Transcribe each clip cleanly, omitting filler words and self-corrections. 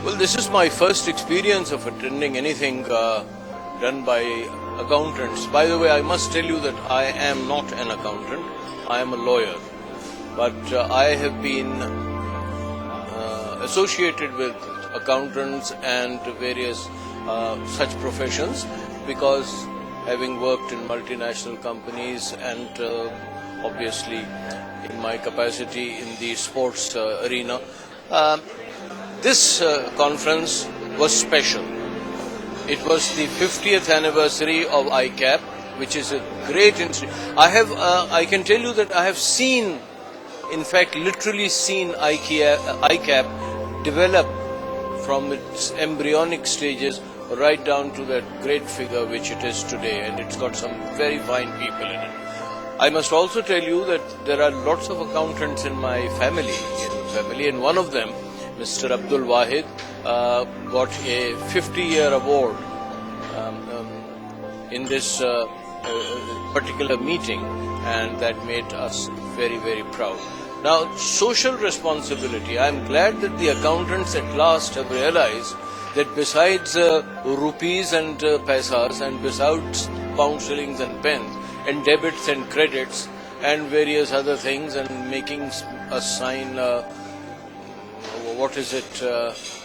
Well, this is my first experience of attending anything done by accountants. By the way, I must tell you that I am not an accountant. I am a lawyer. But I have been associated with accountants and various such professions because having worked in multinational companies and obviously in my capacity in the sports arena, this conference was special. It was the 50th anniversary of ICAP, which is a great institute. I can tell you that I have seen, in fact, literally seen ICAP develop from its embryonic stages right down to that great figure which it is today, and it's got some very fine people in it. I must also tell you that there are lots of accountants in my family, and one of them, Mr. Abdul Wahid, got a 50-year award in this particular meeting, and that made us very, very proud. Now, social responsibility. I'm glad that the accountants at last have realized that besides rupees and paisas, and besides pound shillings and pence, and debits and credits, and various other things, and making us sign what is it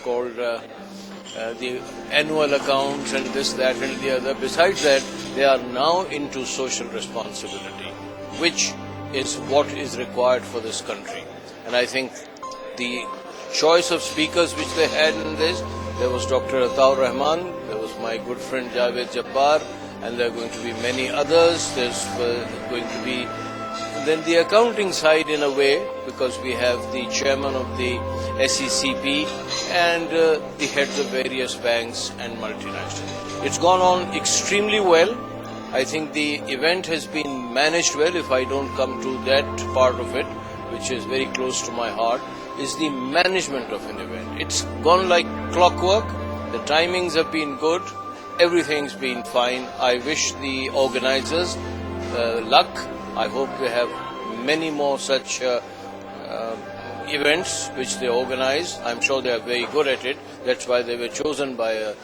called, the annual accounts and this, that and the other. Besides that, they are now into social responsibility, which is what is required for this country. And I think the choice of speakers which they had in this, there was Dr. Ataur Rahman, there was my good friend Javed Jabbar, and there are going to be many others. There's going to be then the accounting side in a way, because we have the chairman of the SECP and the heads of various banks and multinationals. It's gone on extremely well. I think the event has been managed well. If I don't come to that part of it, which is very close to my heart, is the management of an event. It's gone like clockwork. The timings have been good. Everything's been fine. I wish the organizers luck. I hope we have many more such events which they organize. I'm sure they are very good at it. That's why they were chosen by a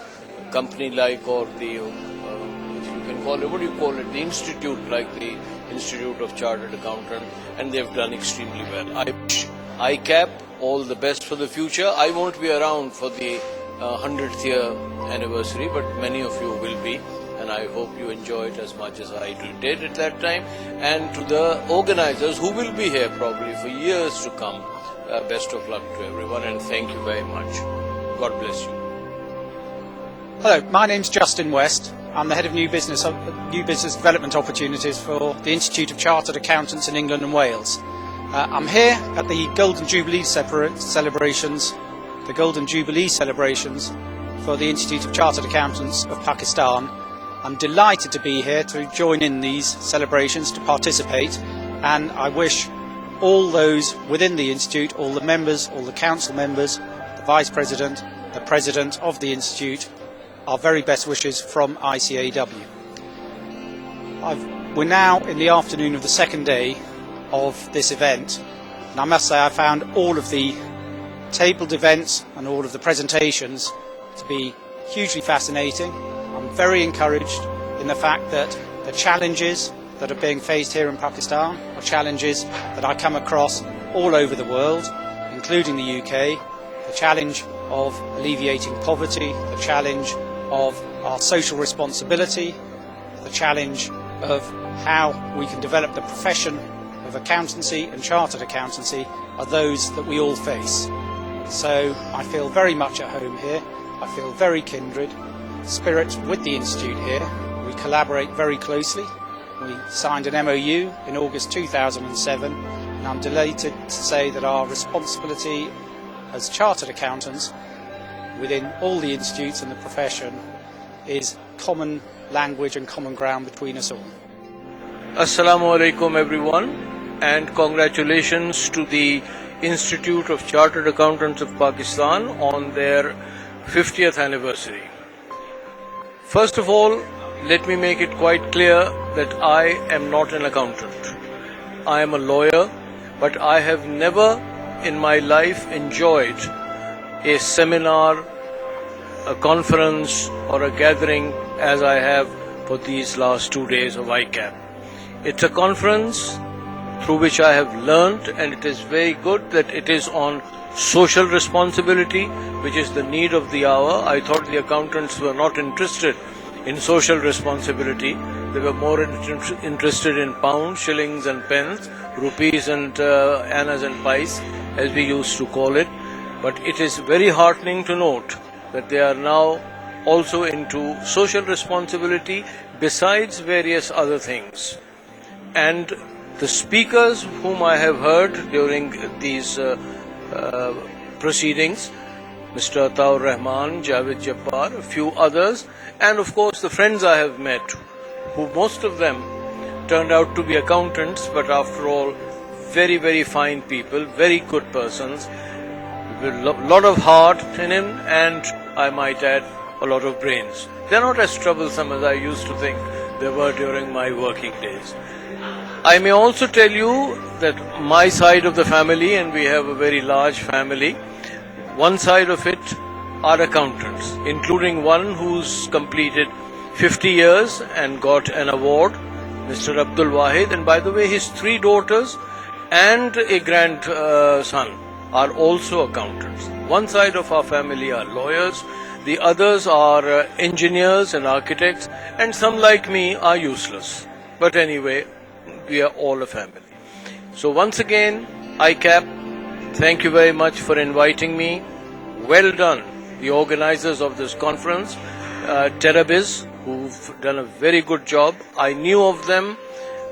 company like, or the, if you can call it, what do you call it, the institute, like the Institute of Chartered Accountants, and they've done extremely well. I wish ICAP all the best for the future. I won't be around for the 100th year anniversary, but many of you will be, and I hope you enjoy it as much as I did at that time. And to the organizers who will be here probably for years to come, best of luck to everyone, and thank you very much. God bless you. Hello, my name's Justin West. I'm the head of new business development opportunities for the Institute of Chartered Accountants in England and Wales. I'm here at the Golden Jubilee celebrations, for the Institute of Chartered Accountants of Pakistan. I'm delighted to be here to join in these celebrations, to participate, and I wish all those within the Institute, all the members, all the council members, the Vice President, the President of the Institute, our very best wishes from ICAW. We're now in the afternoon of the second day of this event, and I must say I found all of the tabled events and all of the presentations to be hugely fascinating. I'm very encouraged in the fact that the challenges that are being faced here in Pakistan are challenges that I come across all over the world, including the UK. The challenge of alleviating poverty, the challenge of our social responsibility, the challenge of how we can develop the profession of accountancy and chartered accountancy are those that we all face. So I feel very much at home here. I feel very kindred spirit with the Institute here. We collaborate very closely. We signed an MOU in August 2007, and I'm delighted to say that our responsibility as chartered accountants within all the institutes and the profession is common language and common ground between us all. Assalamu alaikum everyone, and congratulations to the Institute of Chartered Accountants of Pakistan on their 50th anniversary. First of all, let me make it quite clear that I am not an accountant. I am a lawyer, but I have never in my life enjoyed a seminar, a conference or a gathering as I have for these last 2 days of ICAP. It's a conference through which I have learned, and it is very good that it is on social responsibility, which is the need of the hour. I thought the accountants were not interested in social responsibility. They were more interested in pounds, shillings and pence, rupees and annas and pies, as we used to call it. But it is very heartening to note that they are now also into social responsibility besides various other things. And the speakers whom I have heard during these proceedings, Mr. Ataur Rahman, Javed Jappar, a few others, and of course the friends I have met, who most of them turned out to be accountants, but after all, very, very fine people, very good persons, with a lot of heart in him, and I might add, a lot of brains. They're not as troublesome as I used to think they were during my working days. I may also tell you that my side of the family, and we have a very large family, one side of it are accountants, including one who's completed 50 years and got an award, Mr. Abdul Wahid, and by the way, his 3 daughters and a grandson are also accountants. One side of our family are lawyers, the others are engineers and architects, and some like me are useless. But anyway, we are all a family. So once again, ICAP, thank you very much for inviting me. Well done, the organizers of this conference, Terabiz, who've done a very good job. I knew of them,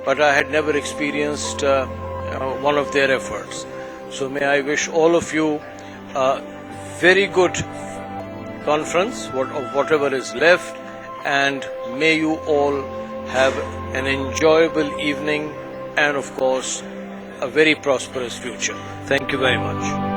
but I had never experienced one of their efforts. So may I wish all of you a very good conference, of whatever is left, and may you all have an enjoyable evening and of course a very prosperous future. Thank you very much.